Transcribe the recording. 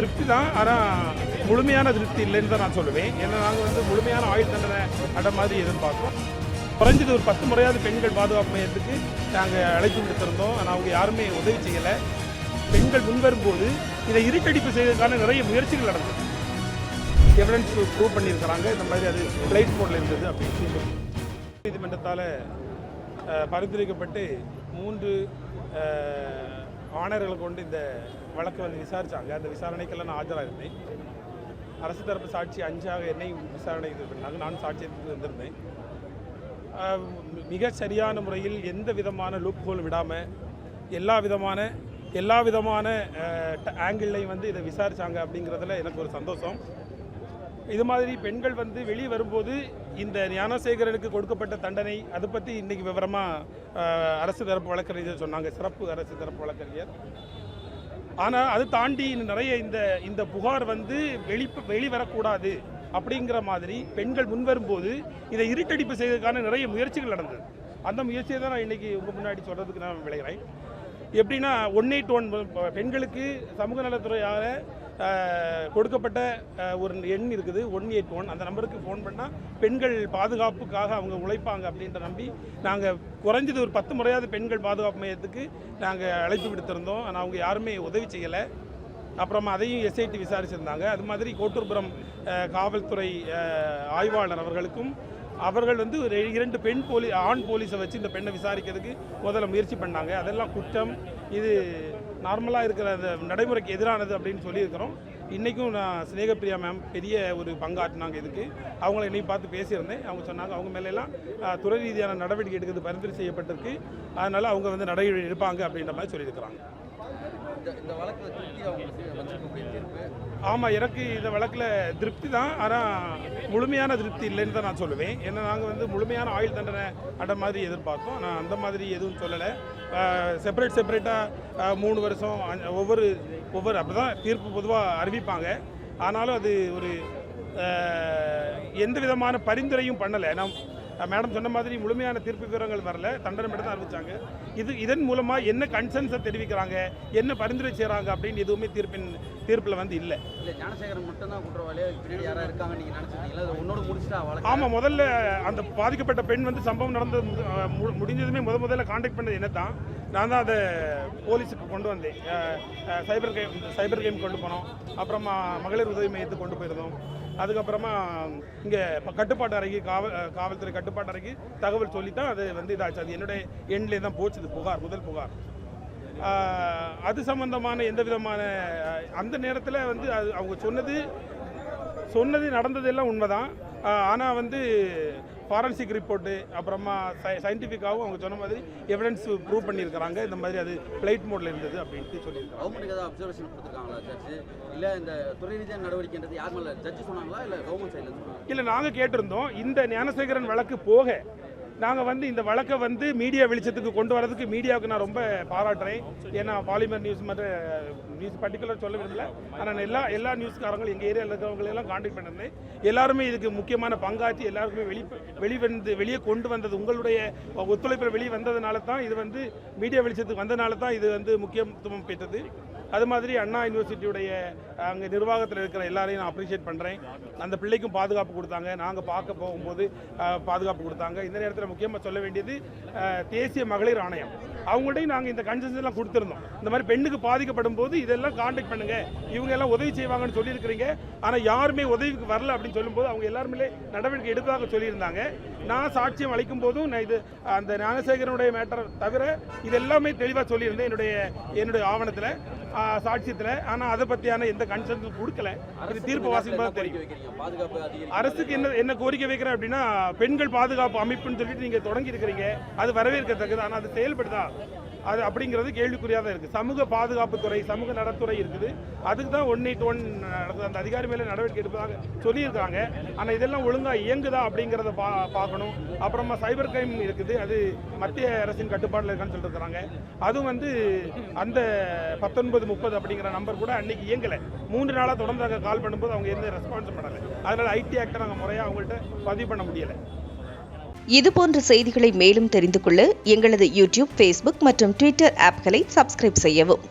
திருப்தி தான். ஆனால் முழுமையான திருப்தி இல்லைன்னு தான் நான் சொல்லுவேன். ஏன்னா நாங்கள் வந்து முழுமையான ஆயுள் தண்டனை அட மாதிரி எதிர்பார்க்கிறோம். குறைஞ்சது ஒரு 10 முறையாவது பெண்கள் பாதுகாப்பு மையத்துக்கு நாங்கள் அழைத்து விடுத்திருந்தோம். ஆனால் அவங்க யாருமே உதவி செய்யலை. பெண்கள் முன்வரும்போது இதை இருட்டடிப்பு செய்வதற்கான நிறைய முயற்சிகள் நடந்தது. எவிடன்ஸ் ப்ரூவ் பண்ணியிருக்கிறாங்க. இந்த மாதிரி அது ஃப்ளைட் மோடில் இருந்தது அப்படின்னு நீதிமன்றத்தால் பரிந்துரைக்கப்பட்டு 3 ஆணையர்களை கொண்டு இந்த வழக்கை வந்து விசாரித்தாங்க. அந்த விசாரணைக்கெல்லாம் நான் ஆஜராக இருந்தேன். அரசு தரப்பு சாட்சி 5ஆக என்னை விசாரணை இது பண்ணாங்க. நான் சாட்சியத்துக்கு வந்திருந்தேன். மிக சரியான முறையில் எந்த விதமான லூப் ஹோல் விடாமல் எல்லா விதமான ஆங்கிள்லையும் வந்து இதை விசாரித்தாங்க. அப்படிங்கிறதுல எனக்கு ஒரு சந்தோஷம். இது மாதிரி பெண்கள் வந்து வெளியே வரும்போது இந்த ஞானசேகரனுக்கு கொடுக்கப்பட்ட தண்டனை அதை பற்றி இன்றைக்கி விவரமாக அரசு தரப்பு வழக்கறிஞர் சொன்னாங்க, சிறப்பு அரசு தரப்பு வழக்கறிஞர். ஆனால் அது தாண்டி நிறைய இந்த புகார் வந்து வெளிவரக்கூடாது அப்படிங்கிற மாதிரி பெண்கள் முன்வரும்போது இதை இருட்டடிப்பு செய்வதற்கான நிறைய முயற்சிகள் நடந்தது. அந்த முயற்சியை தான் நான் இன்றைக்கி உங்கள் முன்னாடி சொல்கிறதுக்கு நான் விளைகிறேன். எப்படின்னா 181 பெண்களுக்கு சமூக நலத்துறையாக கொடுக்கப்பட்ட ஒரு எண் இருக்குது, 181. அந்த நம்பருக்கு ஃபோன் பண்ணால் பெண்கள் பாதுகாப்புக்காக அவங்க உழைப்பாங்க அப்படின்ற நம்பி நாங்கள் குறைஞ்சது ஒரு 10 முறையாவது பெண்கள் பாதுகாப்பு மையத்துக்கு நாங்கள் அழைப்பு விடுத்திருந்தோம். ஆனால் அவங்க யாருமே உதவி செய்யலை. அப்புறமா அதையும் எஸ்ஐடி விசாரிச்சிருந்தாங்க. அது மாதிரி கோட்டூர்புரம் காவல்துறை ஆய்வாளர் அவர்கள் வந்து ஒரு 2 ஆண் போலீஸை வச்சு இந்த பெண்ணை விசாரிக்கிறதுக்கு முதல்ல முயற்சி பண்ணாங்க. அதெல்லாம் குற்றம், இது நார்மலாக இருக்கிற அந்த நடைமுறைக்கு எதிரானது அப்படின்னு சொல்லியிருக்கிறோம். இன்றைக்கும் நான் ஸ்னேகப்பிரியா மேம் பெரிய ஒரு பங்காற்றினாங்க இதுக்கு. அவங்கள என்னையும் பார்த்து பேசியிருந்தேன். அவங்க சொன்னாங்க அவங்க மேலெல்லாம் துறை ரீதியான நடவடிக்கை எடுக்கிறது பரிந்துரை செய்யப்பட்டிருக்கு. அதனால் அவங்க வந்து நடவடிக்கை எடுப்பாங்க அப்படின்ற மாதிரி சொல்லியிருக்கிறாங்க. ஆமாம், எனக்கு இந்த வழக்கில் திருப்தி தான். ஆனால் முழுமையான திருப்தி இல்லைன்னு தான் நான் சொல்லுவேன். ஏன்னா நாங்கள் வந்து முழுமையான ஆயுள் தண்டனை அட மாதிரி எதிர்பார்த்தோம். நான் அந்த மாதிரி எதுவும் சொல்லலை. செப்பரேட்டாக 3 வருஷம் ஒவ்வொரு அப்படி தான் தீர்ப்பு பொதுவாக அறிவிப்பாங்க. ஆனாலும் அது ஒரு எந்த விதமான பரிந்துரையும் பண்ணலை. மேடம் சொன்ன மாதிரி முழுமையான தீர்ப்பு விவரங்கள் வரல, தண்டனை மட்டும் தான் அறிவிச்சாங்க. இதன் மூலமாக என்ன கன்சென்ஸை தெரிவிக்கிறாங்க, என்ன பரிந்துரை செய்கிறாங்க அப்படின்னு எதுவுமே தீர்ப்பில் வந்து இல்லை. ஞானசேகரன் மட்டும் தான் குற்றவாளியா, பின்னாடி யாராக இருக்காங்க நீங்கள் நினச்சிருக்கீங்களா? உன்னோட முடிச்சுட்டா? ஆமாம், முதல்ல அந்த பாதிக்கப்பட்ட பெண் வந்து சம்பவம் நடந்தது முடிஞ்சதுமே முதல்ல கான்டாக்ட் பண்ணது என்ன தான். நான் தான் அதை போலீஸுக்கு கொண்டு வந்தேன். சைபர் கேம் கொண்டு போனோம். அப்புறமா மகளிர் உதவி மையத்துக்கு கொண்டு போயிருந்தோம். அதுக்கப்புறமா இங்கே கட்டுப்பாட்டு அறைக்கு காவல்துறை கட்டுப்பாட்டு அறைக்கு தகவல் சொல்லித்தான் அது வந்து இதாச்சு. அது என்னுடைய எண்ணிலே தான் போச்சுது முதல் புகார். அது சம்பந்தமான எந்த விதமான அந்த நேரத்தில் வந்து அது அவங்க சொன்னது நடந்ததெல்லாம் உண்மைதான். ஆனால் வந்து ஃபாரன்சிக் ரிப்போர்ட்டு அப்புறமா சயின்டிஃபிக்காகவும் அவங்க சொன்ன மாதிரி எவிடன்ஸ் ப்ரூவ் பண்ணியிருக்கிறாங்க. இந்த மாதிரி அது ஃப்ளைட் மோடில் இருந்தது அப்படின்ட்டு சொல்லியிருக்காங்க. கவர்மெண்ட் ஏதாவது அப்சர்வேஷன் கொடுத்துருக்காங்களா ஜட்ஜு? இல்லை இந்த துறை ரீதியான நடவடிக்கைன்றது யார் மேலே ஜட்ஜு சொன்னாங்களா இல்லை கவர்மெண்ட் சைடில் சொன்னாங்க? இல்லை, நாங்கள் கேட்டிருந்தோம். இந்த ஞானசேகரன் வழக்கு போக நாங்கள் வந்து இந்த வழக்கை வந்து மீடியா வெளிச்சத்துக்கு கொண்டு வரதுக்கு மீடியாவுக்கு நான் ரொம்ப பாராட்டுறேன். ஏன்னா பாலிமர் நியூஸ் நியூஸ் பர்டிகுலர் சொல்ல விரும்பல. ஆனால் எல்லா நியூஸ்காரங்களும் எங்கள் ஏரியாவில் இருக்கிறவங்களெல்லாம் கான்டாக்ட் பண்ணியிருந்தேன். எல்லாருமே இதுக்கு முக்கியமான பங்காற்றி எல்லாருக்குமே வெளியே கொண்டு வந்தது உங்களுடைய ஒத்துழைப்பில் வெளியே வந்ததுனால தான் இது வந்து மீடியா வெளிச்சத்துக்கு வந்ததுனால தான் இது வந்து முக்கியத்துவம் பெற்றது. அது மாதிரி அண்ணா யூனிவர்சிட்டியுடைய அங்கே நிர்வாகத்தில் இருக்கிற எல்லாரையும் நான் அப்ரிஷியேட் பண்ணுறேன். அந்த பிள்ளைக்கும் பாதுகாப்பு கொடுத்தாங்க. நாங்கள் பார்க்க போகும்போது பாதுகாப்பு கொடுத்தாங்க. இந்த நேரத்தில் முக்கியமாக சொல்ல வேண்டியது தேசிய மகளிர் ஆணையம், அவங்கள்ட்டையும் நாங்கள் இந்த கன்சென்ஸ்லாம் கொடுத்துருந்தோம். இந்த மாதிரி பெண்ணுக்கு பாதிக்கப்படும் போது இதெல்லாம் கான்டாக்ட் பண்ணுங்கள், இவங்க எல்லாம் உதவி செய்வாங்கன்னு சொல்லியிருக்கிறீங்க. ஆனால் யாருமே உதவிக்கு வரல அப்படின்னு சொல்லும்போது அவங்க எல்லாருமே நடவடிக்கை எடுத்ததாக சொல்லியிருந்தாங்க. நான் சாட்சியம் அளிக்கும் போதும் நான் அந்த ஞானசேகரனுடைய மேட்டர் தவிர இது எல்லாமே தெளிவாக சொல்லியிருந்தேன் என்னுடைய ஆவணத்தில் சாட்சியத்தில். ஆனால் அதை பற்றியான எந்த கன்சென்ஸும் கொடுக்கல. இது தீர்ப்பு வாசிக்கும் போது தெரியும். அரசுக்கு என்ன கோரிக்கை வைக்கிறேன் அப்படின்னா, பெண்கள் பாதுகாப்பு அமைப்புன்னு சொல்லிட்டு நீங்கள் தொடங்கி இருக்கிறீங்க, அது வரவேற்கத்தக்கது. ஆனால் அது செயல்படுதா அது அப்படிங்கிறது கேள்விக்குறியாக தான் இருக்குது. சமூக பாதுகாப்புத்துறை, சமூக நலத்துறை இருக்குது. அதுக்கு தான் 181 நடக்குது. அந்த அதிகாரி மேலே நடவடிக்கை எடுப்பதாக சொல்லியிருக்காங்க. ஆனால் இதெல்லாம் ஒழுங்காக இயங்குதா அப்படிங்கிறத பார்க்கணும். அப்புறமா சைபர் கிரைம் இருக்குது, அது மத்திய அரசின் கட்டுப்பாட்டில் இருக்கான்னு சொல்லியிருக்கிறாங்க. அதுவும் வந்து அந்த 1930 அப்படிங்கிற நம்பர் கூட அன்னைக்கு இயங்கலை. 3 நாளாக தொடர்ந்து அங்கே கால் பண்ணும்போது அவங்க எந்த ரெஸ்பான்ஸும் பண்ணலை. அதனால் ஐடி ஆக்டை நாங்கள் முறையாக அவங்கள்ட்ட பதிவு பண்ண முடியலை. இதுபோன்ற செய்திகளை மேலும் தெரிந்து கொள்ள எங்களது யூடியூப், ஃபேஸ்புக் மற்றும் ட்விட்டர் ஆப்களை சப்ஸ்கிரைப் செய்யவும்.